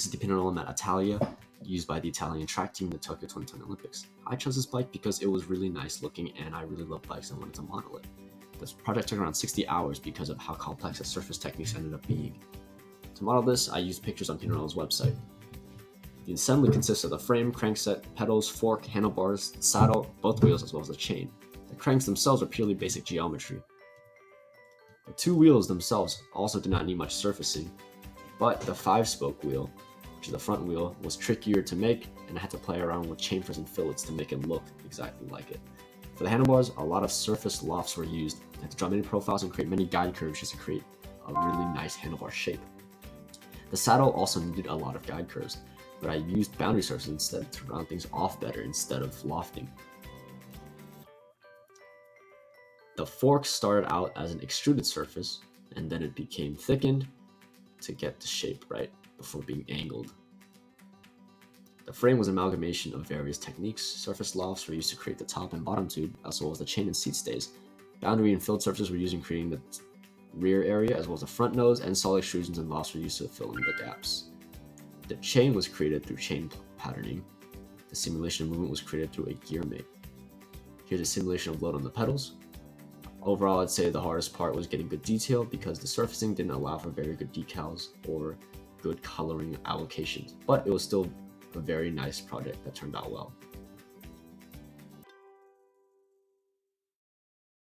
This is the pinarello maat Italia, used by the Italian track team in the Tokyo 2020 Olympics. I chose this bike because it was really nice looking and I really love bikes and wanted to model it. This project took around 60 hours because of how complex the surface techniques ended up being. To model this, I used pictures on Pinarello's website. The assembly consists of the frame, crankset, pedals, fork, handlebars, saddle, both wheels, as well as the chain. The cranks themselves are purely basic geometry. The two wheels themselves also did not need much surfacing, but the 5-spoke wheel, which is the front wheel, was trickier to make, and I had to play around with chamfers and fillets to make it look exactly like it. For the handlebars, a lot of surface lofts were used. I had to draw many profiles and create many guide curves just to create a really nice handlebar shape. The saddle also needed a lot of guide curves, but I used boundary surfaces instead to round things off better instead of lofting. The fork started out as an extruded surface, and then it became thickened to get the shape right before being angled. The frame was an amalgamation of various techniques. Surface lofts were used to create the top and bottom tube, as well as the chain and seat stays. Boundary and filled surfaces were used in creating the rear area, as well as the front nose, and solid extrusions and lofts were used to fill in the gaps. The chain was created through chain patterning. The simulation of movement was created through a gear mate. Here's a simulation of load on the pedals. Overall, I'd say the hardest part was getting good detail because the surfacing didn't allow for very good decals or good coloring allocations, but it was still a very nice project that turned out well.